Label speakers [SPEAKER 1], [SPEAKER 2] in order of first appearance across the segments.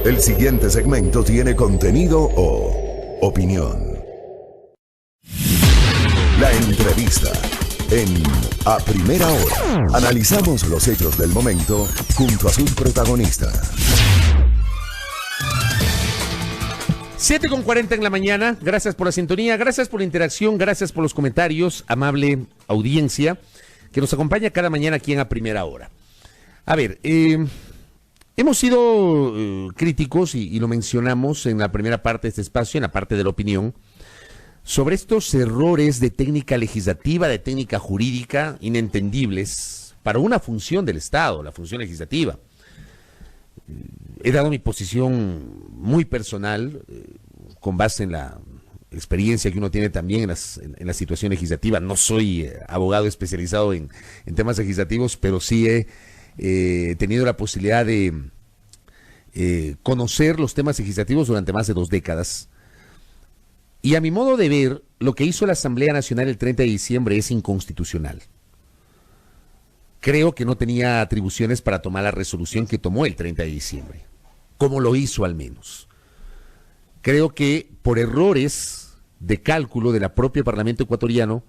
[SPEAKER 1] El siguiente segmento tiene contenido o opinión. La entrevista en A Primera Hora. Analizamos los hechos del momento junto a sus protagonistas.
[SPEAKER 2] 7:40 en la mañana. Gracias por la sintonía, gracias por la interacción, gracias por los comentarios, amable audiencia que nos acompaña cada mañana aquí en A Primera Hora. A ver, hemos sido críticos y lo mencionamos en la primera parte de este espacio, en la parte de la opinión, sobre estos errores de técnica legislativa, de técnica jurídica, inentendibles para una función del Estado, la función legislativa. He dado mi posición muy personal, con base en la experiencia que uno tiene también en la situación legislativa. No soy abogado especializado en temas legislativos, pero sí he tenido la posibilidad de conocer los temas legislativos durante más de 2 décadas. Y a mi modo de ver, lo que hizo la Asamblea Nacional el 30 de diciembre es inconstitucional. Creo que no tenía atribuciones para tomar la resolución que tomó el 30 de diciembre, como lo hizo al menos. Creo que por errores de cálculo de la propio Parlamento ecuatoriano,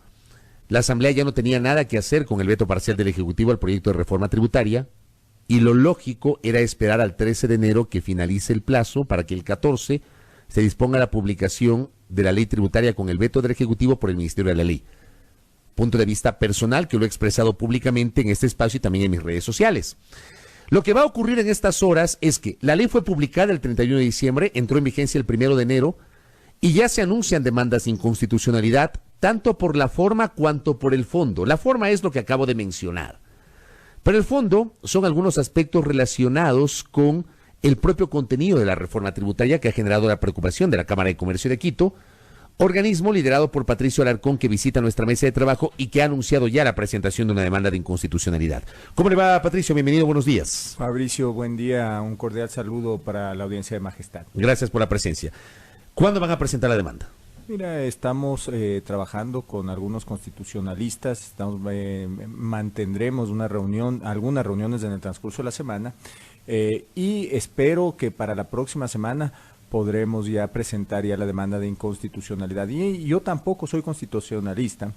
[SPEAKER 2] la Asamblea ya no tenía nada que hacer con el veto parcial del Ejecutivo al proyecto de reforma tributaria, y lo lógico era esperar al 13 de enero que finalice el plazo para que el 14 se disponga la publicación de la ley tributaria con el veto del Ejecutivo por el Ministerio de la Ley. Punto de vista personal que lo he expresado públicamente en este espacio y también en mis redes sociales. Lo que va a ocurrir en estas horas es que la ley fue publicada el 31 de diciembre, entró en vigencia el 1 de enero y ya se anuncian demandas de inconstitucionalidad tanto por la forma cuanto por el fondo. La forma es lo que acabo de mencionar, pero el fondo son algunos aspectos relacionados con el propio contenido de la reforma tributaria que ha generado la preocupación de la Cámara de Comercio de Quito, organismo liderado por Patricio Alarcón, que visita nuestra mesa de trabajo y que ha anunciado ya la presentación de una demanda de inconstitucionalidad. ¿Cómo le va, Patricio? Bienvenido, buenos días.
[SPEAKER 3] Fabricio, buen día, un cordial saludo para la audiencia de Majestad.
[SPEAKER 2] Gracias por la presencia. ¿Cuándo van a presentar la demanda?
[SPEAKER 3] Mira, estamos trabajando con algunos constitucionalistas, mantendremos algunas reuniones en el transcurso de la semana y espero que para la próxima semana podremos ya presentar ya la demanda de inconstitucionalidad. Y yo tampoco soy constitucionalista,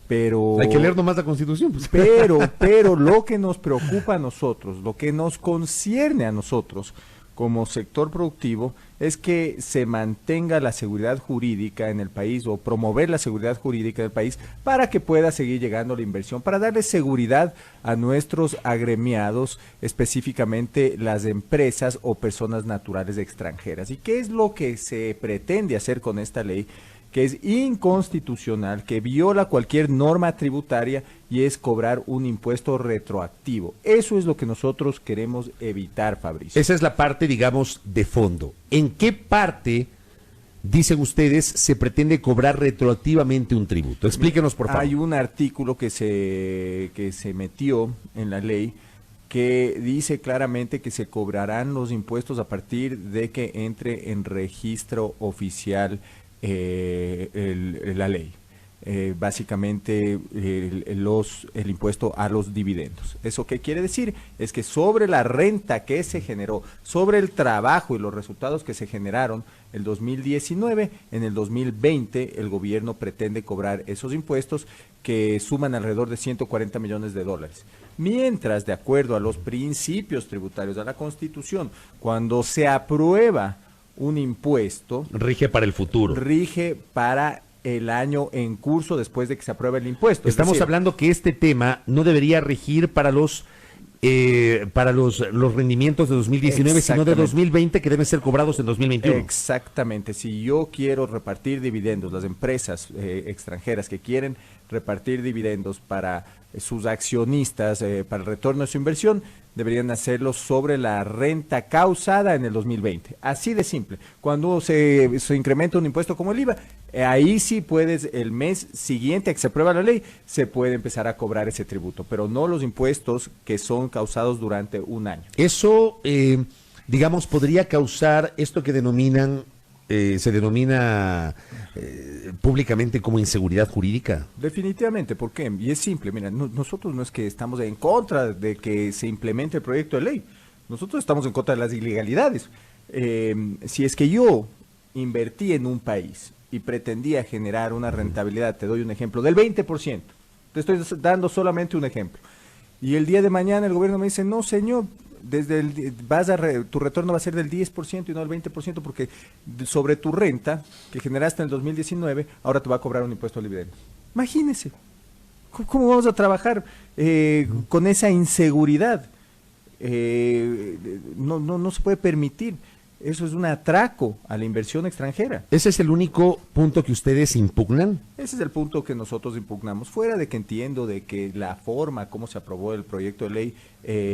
[SPEAKER 3] pero...
[SPEAKER 2] Hay que leer nomás la Constitución. Pues.
[SPEAKER 3] Pero lo que nos preocupa a nosotros, lo que nos concierne a nosotros como sector productivo, es que se mantenga la seguridad jurídica en el país o promover la seguridad jurídica del país para que pueda seguir llegando la inversión, para darle seguridad a nuestros agremiados, específicamente las empresas o personas naturales extranjeras. ¿Y qué es lo que se pretende hacer con esta ley? Que es inconstitucional, que viola cualquier norma tributaria y es cobrar un impuesto retroactivo. Eso es lo que nosotros queremos evitar, Fabricio.
[SPEAKER 2] Esa es la parte, digamos, de fondo. ¿En qué parte, dicen ustedes, se pretende cobrar retroactivamente un tributo? Explíquenos, por favor.
[SPEAKER 3] Hay un artículo que se metió en la ley que dice claramente que se cobrarán los impuestos a partir de que entre en registro oficial la ley, básicamente el impuesto a los dividendos. ¿Eso qué quiere decir? Es que sobre la renta que se generó, sobre el trabajo y los resultados que se generaron el 2019, en el 2020 el gobierno pretende cobrar esos impuestos que suman alrededor de 140 millones de dólares. Mientras, de acuerdo a los principios tributarios de la Constitución, cuando se aprueba un impuesto,
[SPEAKER 2] rige para el futuro.
[SPEAKER 3] Rige para el año en curso después de que se apruebe el impuesto.
[SPEAKER 2] Estamos hablando que este tema no debería regir para los rendimientos de 2019, sino de 2020, que deben ser cobrados en 2021.
[SPEAKER 3] Exactamente. Si yo quiero repartir dividendos, las empresas extranjeras que quieren repartir dividendos para sus accionistas, para el retorno de su inversión, deberían hacerlo sobre la renta causada en el 2020. Así de simple. Cuando se incrementa un impuesto como el IVA, ahí sí puedes, el mes siguiente a que se aprueba la ley, se puede empezar a cobrar ese tributo, pero no los impuestos que son causados durante un año.
[SPEAKER 2] Eso, digamos, podría causar esto que se denomina públicamente como inseguridad jurídica.
[SPEAKER 3] Definitivamente, ¿por qué? Y es simple, mira, nosotros no es que estamos en contra de que se implemente el proyecto de ley, nosotros estamos en contra de las ilegalidades. Si es que yo invertí en un país y pretendía generar una rentabilidad, te doy un ejemplo, del 20%, te estoy dando solamente un ejemplo, y el día de mañana el gobierno me dice, no señor, tu retorno va a ser del 10% y no del 20%, porque sobre tu renta que generaste en el 2019, ahora te va a cobrar un impuesto de dividendos. Imagínese, ¿cómo vamos a trabajar con esa inseguridad? No se puede permitir. Eso es un atraco a la inversión extranjera.
[SPEAKER 2] ¿Ese es el único punto que ustedes impugnan?
[SPEAKER 3] Ese es el punto que nosotros impugnamos. Fuera de que entiendo de que la forma como se aprobó el proyecto de ley...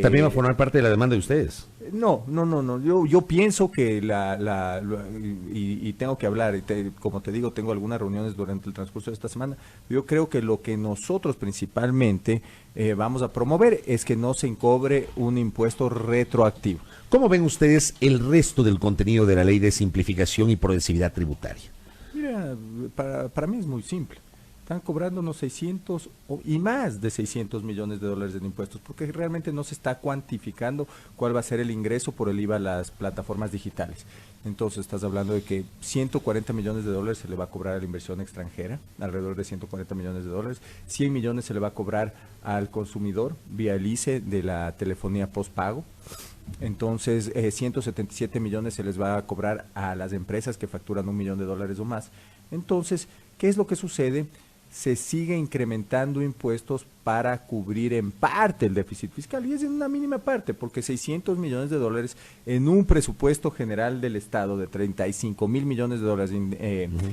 [SPEAKER 2] ¿También va a formar parte de la demanda de ustedes?
[SPEAKER 3] No. Yo pienso que y tengo que hablar, como te digo, tengo algunas reuniones durante el transcurso de esta semana. Yo creo que lo que nosotros principalmente vamos a promover es que no se cobre un impuesto retroactivo.
[SPEAKER 2] ¿Cómo ven ustedes el resto del contenido de la ley de simplificación y progresividad tributaria?
[SPEAKER 3] Mira, para mí es muy simple. Están cobrándonos 600 y más de 600 millones de dólares en impuestos, porque realmente no se está cuantificando cuál va a ser el ingreso por el IVA a las plataformas digitales. Entonces estás hablando de que 140 millones de dólares se le va a cobrar a la inversión extranjera, alrededor de 140 millones de dólares, 100 millones se le va a cobrar al consumidor vía el ICE de la telefonía postpago. Entonces, 177 millones se les va a cobrar a las empresas que facturan $1 millón o más. Entonces, ¿qué es lo que sucede? Se sigue incrementando impuestos para cubrir en parte el déficit fiscal, y es en una mínima parte, porque 600 millones de dólares en un presupuesto general del Estado de 35 mil millones de dólares,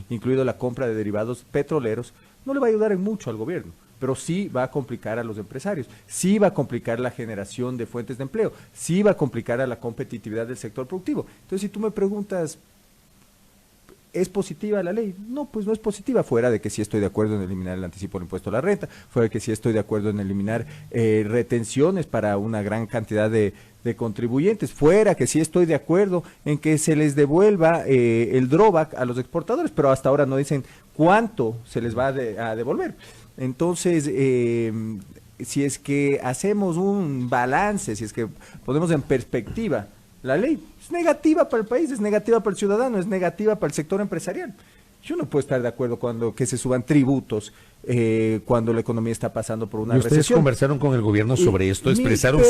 [SPEAKER 3] incluido la compra de derivados petroleros, no le va a ayudar en mucho al gobierno, pero sí va a complicar a los empresarios, sí va a complicar la generación de fuentes de empleo, sí va a complicar a la competitividad del sector productivo. Entonces, si tú me preguntas, ¿es positiva la ley? No, pues no es positiva, fuera de que sí estoy de acuerdo en eliminar el anticipo del impuesto a la renta, fuera de que sí estoy de acuerdo en eliminar retenciones para una gran cantidad de contribuyentes, fuera que sí estoy de acuerdo en que se les devuelva el drawback a los exportadores, pero hasta ahora no dicen cuánto se les va a devolver. Entonces, si es que hacemos un balance, si es que ponemos en perspectiva la ley, es negativa para el país, es negativa para el ciudadano, es negativa para el sector empresarial. Yo no puedo estar de acuerdo cuando que se suban tributos cuando la economía está pasando por una recesión.
[SPEAKER 2] ¿Ustedes conversaron con el gobierno sobre esto? ¿Expresaron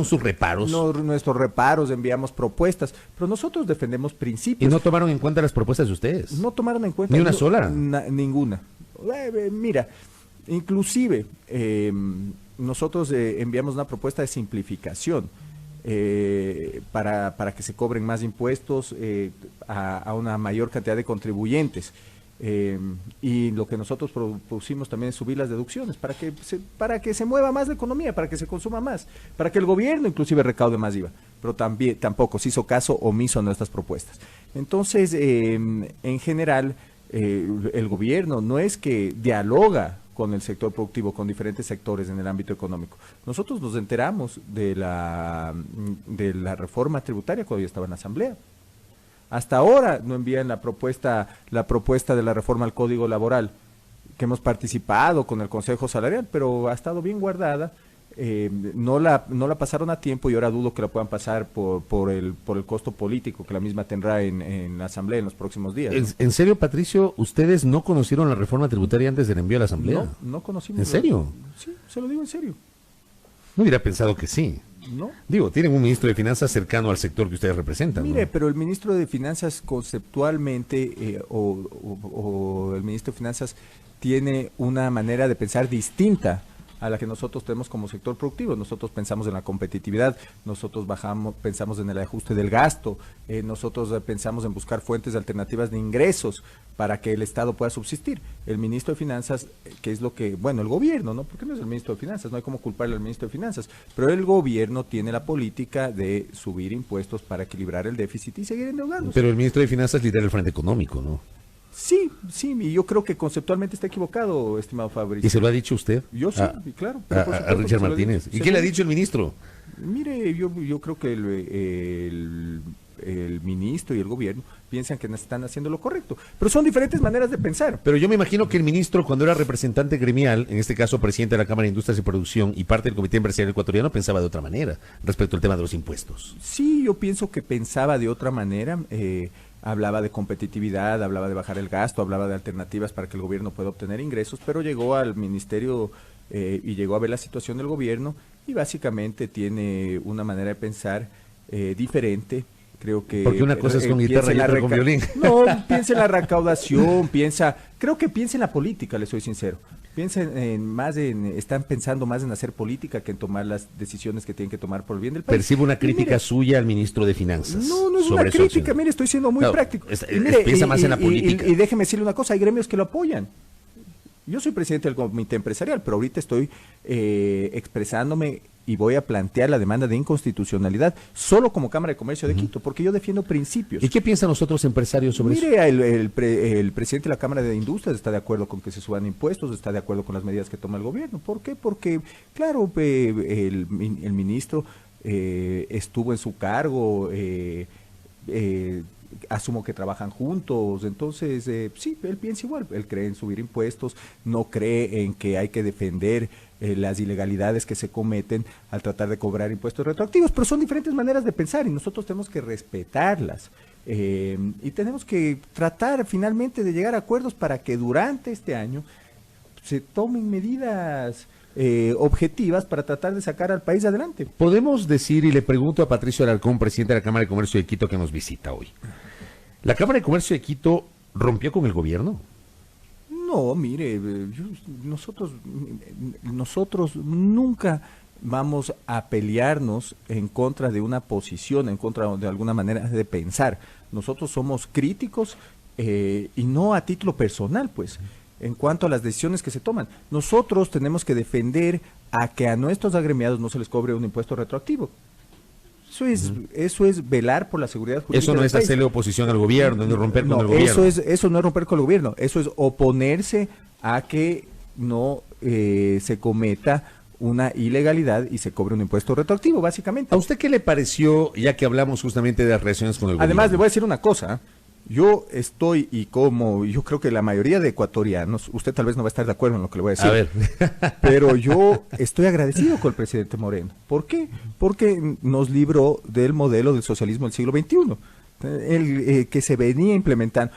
[SPEAKER 2] sus reparos?
[SPEAKER 3] No, nuestros reparos, enviamos propuestas, pero nosotros defendemos principios.
[SPEAKER 2] ¿Y no tomaron en cuenta las propuestas de ustedes?
[SPEAKER 3] No tomaron en cuenta.
[SPEAKER 2] ¿Ni una sola?
[SPEAKER 3] Ninguna. Mira, inclusive nosotros enviamos una propuesta de simplificación para que se cobren más impuestos a una mayor cantidad de contribuyentes. Y lo que nosotros propusimos también es subir las deducciones para que se mueva más la economía, para que se consuma más, para que el gobierno inclusive recaude más IVA, pero tampoco se hizo caso omiso a nuestras propuestas. Entonces, en general, el gobierno no es que dialoga con el sector productivo, con diferentes sectores en el ámbito económico. Nosotros nos enteramos de la reforma tributaria cuando ya estaba en la Asamblea. Hasta ahora no envían la propuesta de la reforma al Código Laboral, que hemos participado con el Consejo Salarial, pero ha estado bien guardada. No la pasaron a tiempo y ahora dudo que la puedan pasar por el costo político que la misma tendrá en la Asamblea en los próximos días.
[SPEAKER 2] ¿En serio, Patricio, ustedes no conocieron la reforma tributaria antes del envío a la Asamblea?
[SPEAKER 3] No conocimos.
[SPEAKER 2] ¿En serio?
[SPEAKER 3] Sí, se lo digo en serio.
[SPEAKER 2] No hubiera pensado que sí.
[SPEAKER 3] No.
[SPEAKER 2] Digo, tienen un ministro de Finanzas cercano al sector que ustedes representan.
[SPEAKER 3] Mire,
[SPEAKER 2] ¿no?
[SPEAKER 3] pero el ministro de Finanzas conceptualmente o el ministro de Finanzas tiene una manera de pensar distinta a la que nosotros tenemos como sector productivo. Nosotros pensamos en la competitividad, nosotros pensamos en el ajuste del gasto, nosotros pensamos en buscar fuentes alternativas de ingresos para que el Estado pueda subsistir. El ministro de Finanzas, que es el gobierno, ¿no? Porque no es el ministro de Finanzas, no hay como culparle al ministro de Finanzas, pero el gobierno tiene la política de subir impuestos para equilibrar el déficit y seguir endeudándose.
[SPEAKER 2] Pero el ministro de Finanzas lidera el Frente Económico, ¿no?
[SPEAKER 3] Sí, y yo creo que conceptualmente está equivocado, estimado Fabricio.
[SPEAKER 2] ¿Y se lo ha dicho usted?
[SPEAKER 3] Yo sí, claro.
[SPEAKER 2] A Richard Martínez. ¿Y qué le ha dicho el ministro?
[SPEAKER 3] Mire, yo creo que el ministro y el gobierno piensan que están haciendo lo correcto. Pero son diferentes maneras de pensar.
[SPEAKER 2] Pero yo me imagino que el ministro, cuando era representante gremial, en este caso presidente de la Cámara de Industrias y Producción y parte del Comité Empresarial Ecuatoriano, pensaba de otra manera respecto al tema de los impuestos.
[SPEAKER 3] Sí, yo pienso que pensaba de otra manera. Hablaba de competitividad, hablaba de bajar el gasto, hablaba de alternativas para que el gobierno pueda obtener ingresos, pero llegó al ministerio y llegó a ver la situación del gobierno y básicamente tiene una manera de pensar diferente. Creo que
[SPEAKER 2] porque una cosa es con guitarra y otra con violín.
[SPEAKER 3] No, piensa en la recaudación, creo que piensa en la política, le soy sincero. Están pensando más en hacer política que en tomar las decisiones que tienen que tomar por el bien del país.
[SPEAKER 2] Percibo una crítica suya al ministro de Finanzas.
[SPEAKER 3] No es una crítica, mire, estoy siendo muy práctico.
[SPEAKER 2] Piensa más en la política.
[SPEAKER 3] Y déjeme decirle una cosa, hay gremios que lo apoyan. Yo soy presidente del comité empresarial, pero ahorita estoy expresándome y voy a plantear la demanda de inconstitucionalidad solo como Cámara de Comercio de Quito, porque yo defiendo principios.
[SPEAKER 2] ¿Y qué piensan los otros empresarios sobre eso?
[SPEAKER 3] Mire, el presidente de la Cámara de Industrias está de acuerdo con que se suban impuestos, está de acuerdo con las medidas que toma el gobierno. ¿Por qué? Porque, claro, el ministro estuvo en su cargo, asumo que trabajan juntos, entonces sí, él piensa igual, él cree en subir impuestos, no cree en que hay que defender las ilegalidades que se cometen al tratar de cobrar impuestos retroactivos, pero son diferentes maneras de pensar y nosotros tenemos que respetarlas y tenemos que tratar finalmente de llegar a acuerdos para que durante este año se tomen medidas objetivas para tratar de sacar al país adelante.
[SPEAKER 2] Podemos decir, y le pregunto a Patricio Alarcón, presidente de la Cámara de Comercio de Quito, que nos visita hoy, ¿la Cámara de Comercio de Quito rompió con el gobierno?
[SPEAKER 3] No, mire, nosotros nunca vamos a pelearnos en contra de una posición, en contra de alguna manera de pensar. Nosotros somos críticos y no a título personal, pues. En cuanto a las decisiones que se toman, nosotros tenemos que defender a que a nuestros agremiados no se les cobre un impuesto retroactivo. Eso es velar por la seguridad jurídica.
[SPEAKER 2] Eso no es hacerle oposición al gobierno, no romper con el gobierno.
[SPEAKER 3] Eso no es romper con el gobierno, eso es oponerse a que no se cometa una ilegalidad y se cobre un impuesto retroactivo, básicamente.
[SPEAKER 2] ¿A usted qué le pareció, ya que hablamos justamente de las relaciones con el gobierno?
[SPEAKER 3] Además, le voy a decir una cosa. Yo estoy, yo creo que la mayoría de ecuatorianos, usted tal vez no va a estar de acuerdo en lo que le voy a decir.
[SPEAKER 2] A ver.
[SPEAKER 3] Pero yo estoy agradecido con el presidente Moreno. ¿Por qué? Porque nos libró del modelo del socialismo del siglo XXI, que se venía implementando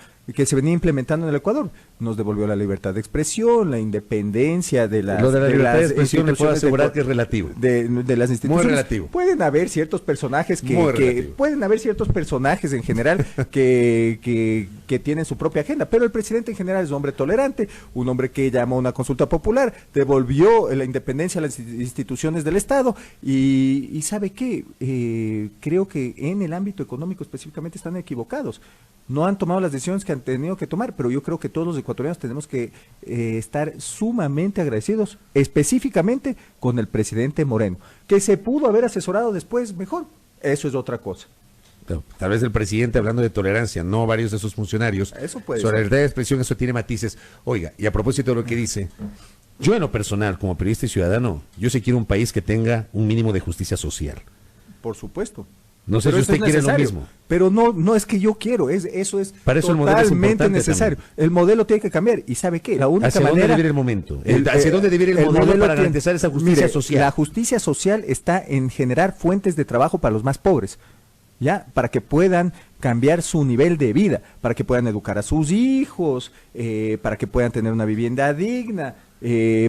[SPEAKER 3] en el Ecuador. Nos devolvió la libertad de expresión, la independencia de las...
[SPEAKER 2] Lo de la libertad de expresión le puedo asegurar que es relativo.
[SPEAKER 3] De las instituciones.
[SPEAKER 2] Muy relativo.
[SPEAKER 3] Pueden haber ciertos personajes en general que tienen su propia agenda, pero el presidente en general es un hombre tolerante, un hombre que llamó a una consulta popular, devolvió la independencia a las instituciones del Estado y ¿sabe qué? Creo que en el ámbito económico específicamente están equivocados. No han tomado las decisiones que han tenido que tomar, pero yo creo que todos los ecuatorianos tenemos que estar sumamente agradecidos, específicamente con el presidente Moreno, que se pudo haber asesorado después mejor, eso es otra cosa.
[SPEAKER 2] Tal vez el presidente, hablando de tolerancia, no varios de sus funcionarios,
[SPEAKER 3] eso puede
[SPEAKER 2] sobre
[SPEAKER 3] ser.
[SPEAKER 2] la libertad de expresión, eso tiene matices. Oiga, y a propósito de lo que dice, yo en lo personal, como periodista y ciudadano, yo sí quiero un país que tenga un mínimo de justicia social.
[SPEAKER 3] Por supuesto.
[SPEAKER 2] No sé si usted quiere lo mismo.
[SPEAKER 3] Pero no es que yo quiero, eso es
[SPEAKER 2] para eso
[SPEAKER 3] totalmente necesario. También. El modelo tiene que cambiar. ¿Y sabe qué? La única
[SPEAKER 2] ¿Hacia
[SPEAKER 3] manera,
[SPEAKER 2] dónde debe ir el momento? ¿Hacia dónde debe ir el modelo para garantizar esa justicia social?
[SPEAKER 3] La justicia social está en generar fuentes de trabajo para los más pobres, ¿ya? Para que puedan cambiar su nivel de vida, para que puedan educar a sus hijos, para que puedan tener una vivienda digna,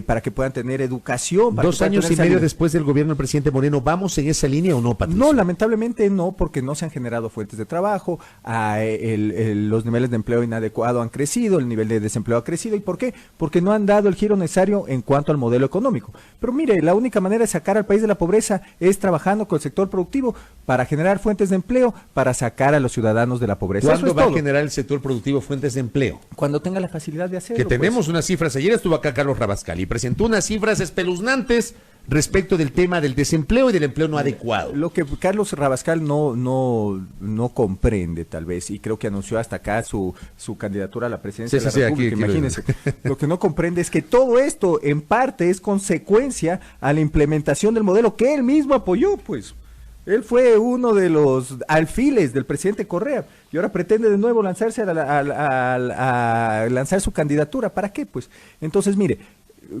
[SPEAKER 3] para que puedan tener educación.
[SPEAKER 2] 2 años y medio después del gobierno del presidente Moreno, ¿vamos en esa línea o no, Patricio?
[SPEAKER 3] No, lamentablemente no, porque no se han generado fuentes de trabajo, los niveles de empleo inadecuado han crecido, el nivel de desempleo ha crecido. ¿Y por qué? Porque no han dado el giro necesario en cuanto al modelo económico. Pero mire, la única manera de sacar al país de la pobreza es trabajando con el sector productivo para generar fuentes de empleo, para sacar a los ciudadanos de la pobreza.
[SPEAKER 2] ¿Cuándo va a generar el sector productivo fuentes de empleo?
[SPEAKER 3] Cuando tenga la facilidad de hacerlo.
[SPEAKER 2] Que tenemos unas cifras, ayer estuvo acá Carlos Rabascal y presentó unas cifras espeluznantes respecto del tema del desempleo y del empleo no adecuado.
[SPEAKER 3] Lo que Carlos Rabascal no comprende, tal vez, y creo que anunció hasta acá su candidatura a la presidencia de la República, imagínense. Lo que no comprende es que todo esto, en parte, es consecuencia a la implementación del modelo que él mismo apoyó, pues. Él fue uno de los alfiles del presidente Correa y ahora pretende de nuevo lanzarse a lanzar su candidatura. ¿Para qué? Pues entonces, mire,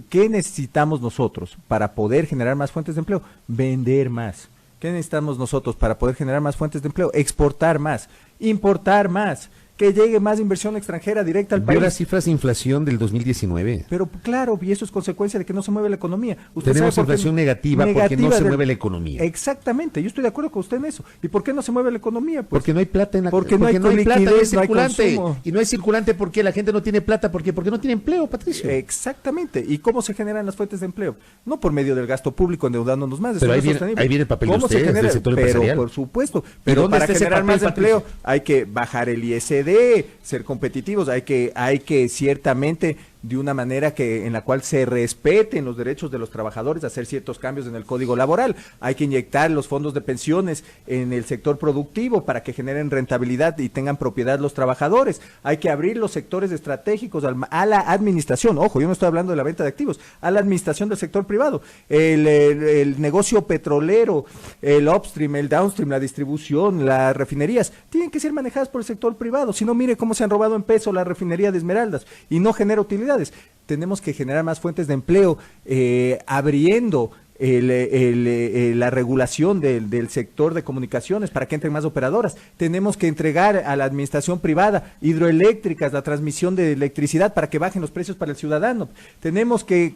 [SPEAKER 3] ¿qué necesitamos nosotros para poder generar más fuentes de empleo? Vender más. ¿Qué necesitamos nosotros para poder generar más fuentes de empleo? Exportar más, importar más, que llegue más inversión extranjera directa al país.
[SPEAKER 2] ¿Vio las cifras de inflación del 2019?
[SPEAKER 3] Pero claro, y eso es consecuencia de que no se mueve la economía.
[SPEAKER 2] Tenemos inflación negativa porque no se mueve la economía.
[SPEAKER 3] Exactamente, yo estoy de acuerdo con usted en eso. ¿Y por qué no se mueve la economía? Pues
[SPEAKER 2] porque no hay plata en la
[SPEAKER 3] porque no hay
[SPEAKER 2] plata, no hay circulante.
[SPEAKER 3] No hay
[SPEAKER 2] y no hay circulante porque la gente no tiene plata, porque no tiene empleo, Patricio.
[SPEAKER 3] Exactamente. ¿Y cómo se generan las fuentes de empleo? No por medio del gasto público endeudándonos más.
[SPEAKER 2] Pero ahí viene el papel de ustedes, del sector empresarial.
[SPEAKER 3] Pero por supuesto. Pero para generar más empleo hay que bajar el ISD, ser competitivos, hay que ciertamente de una manera en la cual se respeten los derechos de los trabajadores, hacer ciertos cambios en el código laboral, hay que inyectar los fondos de pensiones en el sector productivo para que generen rentabilidad y tengan propiedad los trabajadores, hay que abrir los sectores estratégicos a la administración, ojo, yo no estoy hablando de la venta de activos, a la administración del sector privado, el negocio petrolero, el upstream, el downstream, la distribución, las refinerías, tienen que ser manejadas por el sector privado, si no mire cómo se han robado en peso la refinería de Esmeraldas y no genera utilidad. Tenemos que generar más fuentes de empleo, abriendo la regulación del sector de comunicaciones para que entren más operadoras. Tenemos que entregar a la administración privada hidroeléctricas, la transmisión de electricidad para que bajen los precios para el ciudadano. Tenemos que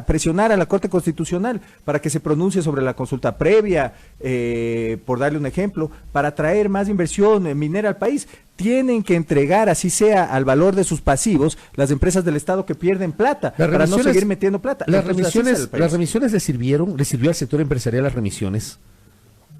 [SPEAKER 3] presionar a la Corte Constitucional para que se pronuncie sobre la consulta previa, por darle un ejemplo, para traer más inversión minera al país. Tienen que entregar, así sea, al valor de sus pasivos, las empresas del Estado que pierden plata, para no seguir metiendo plata.
[SPEAKER 2] Las remisiones le sirvió al sector empresarial las remisiones.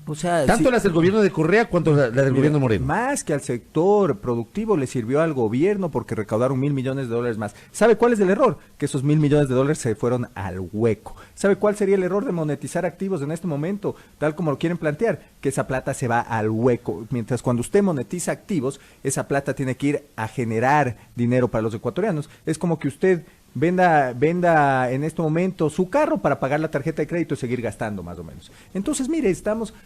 [SPEAKER 3] O sea,
[SPEAKER 2] tanto las del gobierno de Correa cuanto la del gobierno Moreno.
[SPEAKER 3] Más que al sector productivo le sirvió al gobierno porque recaudaron $1,000 millones más. ¿Sabe cuál es el error? Que esos $1,000 millones se fueron al hueco. ¿Sabe cuál sería el error de monetizar activos en este momento, tal como lo quieren plantear? Que esa plata se va al hueco. Mientras cuando usted monetiza activos, esa plata tiene que ir a generar dinero para los ecuatorianos. Es como que usted venda en este momento su carro para pagar la tarjeta de crédito y seguir gastando más o menos. Entonces, mire,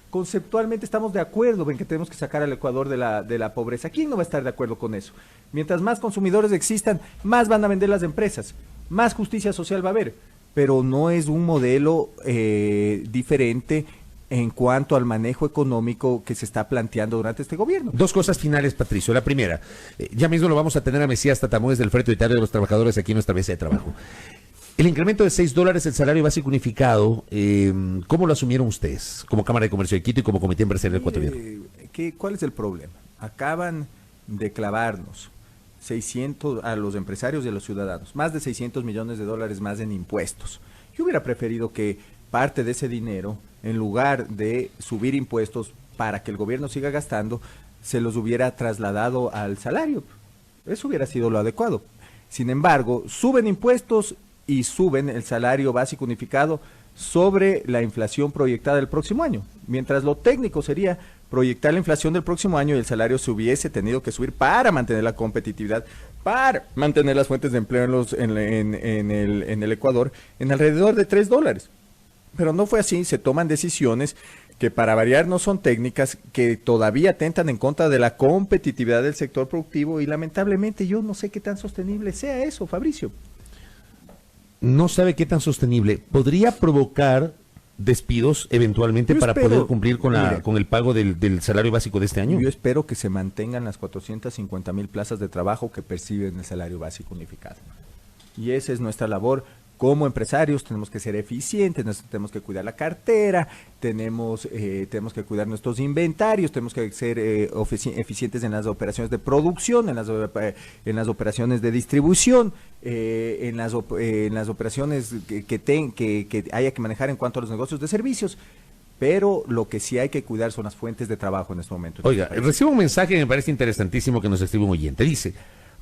[SPEAKER 3] conceptualmente estamos de acuerdo en que tenemos que sacar al Ecuador de la pobreza. ¿Quién no va a estar de acuerdo con eso? Mientras más consumidores existan, más van a vender las empresas, más justicia social va a haber, pero no es un modelo diferente en cuanto al manejo económico que se está planteando durante este gobierno.
[SPEAKER 2] Dos cosas finales, Patricio. La primera, ya mismo lo vamos a tener a Mesías Tatamoes del Frente Unitario de los Trabajadores aquí en nuestra mesa de trabajo. El incremento de $6 el salario básico unificado, ¿cómo lo asumieron ustedes como Cámara de Comercio de Quito y como Comité Empresarial Ecuatoriano?
[SPEAKER 3] ¿Cuál es el problema? Acaban de clavarnos 600 a los empresarios y a los ciudadanos, más de $600 millones más en impuestos. Yo hubiera preferido que parte de ese dinero, en lugar de subir impuestos para que el gobierno siga gastando, se los hubiera trasladado al salario. Eso hubiera sido lo adecuado. Sin embargo, suben impuestos y suben el salario básico unificado sobre la inflación proyectada del próximo año, mientras lo técnico sería proyectar la inflación del próximo año y el salario se hubiese tenido que subir para mantener la competitividad, para mantener las fuentes de empleo en el Ecuador en alrededor de $3. Pero no fue así, se toman decisiones que para variar no son técnicas, que todavía atentan en contra de la competitividad del sector productivo y lamentablemente yo no sé qué tan sostenible sea eso, Fabricio.
[SPEAKER 2] No sabe qué tan sostenible. ¿Podría provocar despidos eventualmente para poder cumplir con el pago del salario básico de este año?
[SPEAKER 3] Yo espero que se mantengan las 450,000 plazas de trabajo que perciben el salario básico unificado. Y esa es nuestra labor. Como empresarios tenemos que ser eficientes, tenemos que cuidar la cartera, tenemos que cuidar nuestros inventarios, tenemos que ser eficientes en las operaciones de producción, en las operaciones de distribución, en las operaciones que haya que manejar en cuanto a los negocios de servicios. Pero lo que sí hay que cuidar son las fuentes de trabajo en este momento.
[SPEAKER 2] Oiga, recibo un mensaje que me parece interesantísimo que nos escribe un oyente. Dice,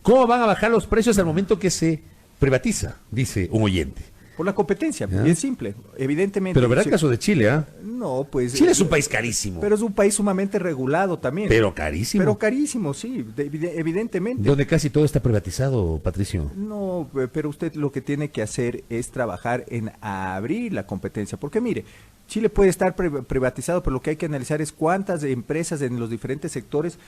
[SPEAKER 2] ¿cómo van a bajar los precios al momento que se privatiza? Dice un oyente.
[SPEAKER 3] Por la competencia,
[SPEAKER 2] ¿Ya?
[SPEAKER 3] y es simple, evidentemente.
[SPEAKER 2] Pero verá el
[SPEAKER 3] sí,
[SPEAKER 2] caso de Chile, ¿ah?
[SPEAKER 3] no, pues...
[SPEAKER 2] Chile es un país carísimo.
[SPEAKER 3] Pero es un país sumamente regulado también.
[SPEAKER 2] Pero carísimo.
[SPEAKER 3] Pero carísimo, sí, evidentemente.
[SPEAKER 2] Donde casi todo está privatizado, Patricio.
[SPEAKER 3] No, pero usted lo que tiene que hacer es trabajar en abrir la competencia, porque mire, Chile puede estar privatizado, pero lo que hay que analizar es cuántas empresas en los diferentes sectores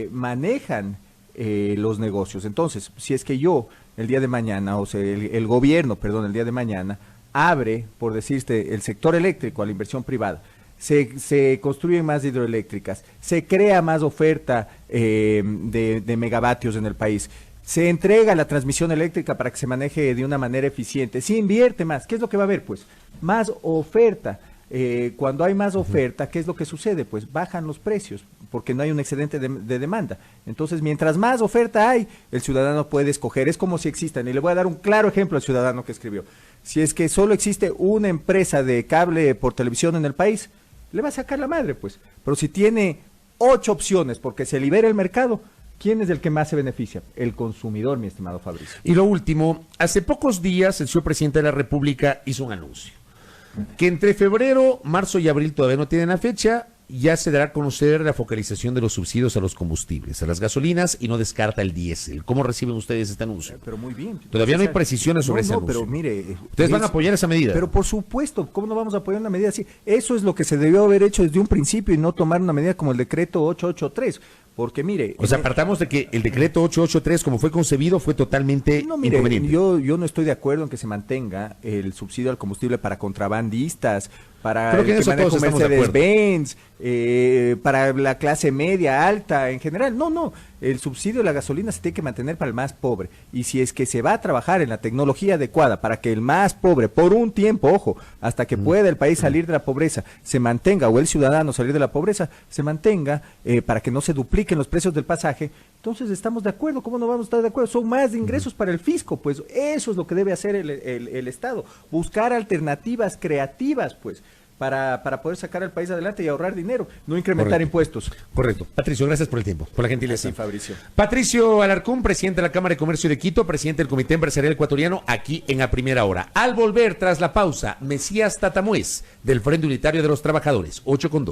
[SPEAKER 3] manejan los negocios. Entonces, si es que yo, el día de mañana, o sea, el gobierno, perdón, el día de mañana, abre, por decirte, el sector eléctrico a la inversión privada, se construyen más hidroeléctricas, se crea más oferta de megavatios en el país, se entrega la transmisión eléctrica para que se maneje de una manera eficiente, se invierte más. ¿Qué es lo que va a haber? Pues más oferta. Cuando hay más oferta, ¿qué es lo que sucede? Pues bajan los precios, porque no hay un excedente de demanda. Entonces, mientras más oferta hay, el ciudadano puede escoger. Es como si existan, y le voy a dar un claro ejemplo al ciudadano que escribió. Si es que solo existe una empresa de cable por televisión en el país, le va a sacar la madre, pues. Pero si tiene 8 opciones porque se libera el mercado, ¿quién es el que más se beneficia? El consumidor, mi estimado Fabricio.
[SPEAKER 2] Y lo último, hace pocos días el señor presidente de la República hizo un anuncio. Que entre febrero, marzo y abril todavía no tienen la fecha, ya se dará a conocer la focalización de los subsidios a los combustibles, a las gasolinas, y no descarta el diésel. ¿Cómo reciben ustedes este anuncio?
[SPEAKER 3] Pero muy bien.
[SPEAKER 2] Todavía no hay precisiones sobre ese
[SPEAKER 3] no,
[SPEAKER 2] anuncio.
[SPEAKER 3] pero mire...
[SPEAKER 2] ¿Ustedes van a apoyar esa medida?
[SPEAKER 3] Pero por supuesto, ¿cómo no vamos a apoyar una medida así? Eso es lo que se debió haber hecho desde un principio y no tomar una medida como el decreto 883. Porque mire...
[SPEAKER 2] O sea, partamos de que el decreto 883, como fue concebido, fue totalmente
[SPEAKER 3] No, mire,
[SPEAKER 2] inconveniente.
[SPEAKER 3] yo no estoy de acuerdo en que se mantenga el subsidio al combustible para contrabandistas, para
[SPEAKER 2] Creo que en
[SPEAKER 3] el que
[SPEAKER 2] eso
[SPEAKER 3] maneja
[SPEAKER 2] todos
[SPEAKER 3] un
[SPEAKER 2] estamos de acuerdo.
[SPEAKER 3] Mercedes-Benz, para la clase media, alta, en general. No, el subsidio de la gasolina se tiene que mantener para el más pobre. Y si es que se va a trabajar en la tecnología adecuada para que el más pobre, por un tiempo, ojo, hasta que pueda el país salir de la pobreza, se mantenga, o el ciudadano salir de la pobreza, se mantenga, para que no se dupliquen los precios del pasaje, entonces estamos de acuerdo. ¿Cómo no vamos a estar de acuerdo? Son más ingresos para el fisco, pues eso es lo que debe hacer el Estado, buscar alternativas creativas, pues, para poder sacar al país adelante y ahorrar dinero, no incrementar impuestos.
[SPEAKER 2] Correcto. Patricio, gracias por el tiempo, por la gentileza.
[SPEAKER 3] Sí, Fabricio.
[SPEAKER 2] Patricio Alarcón, presidente de la Cámara de Comercio de Quito, presidente del Comité Empresarial Ecuatoriano, aquí en A Primera Hora. Al volver, tras la pausa, Mesías Tatamuez, del Frente Unitario de los Trabajadores, 8:02.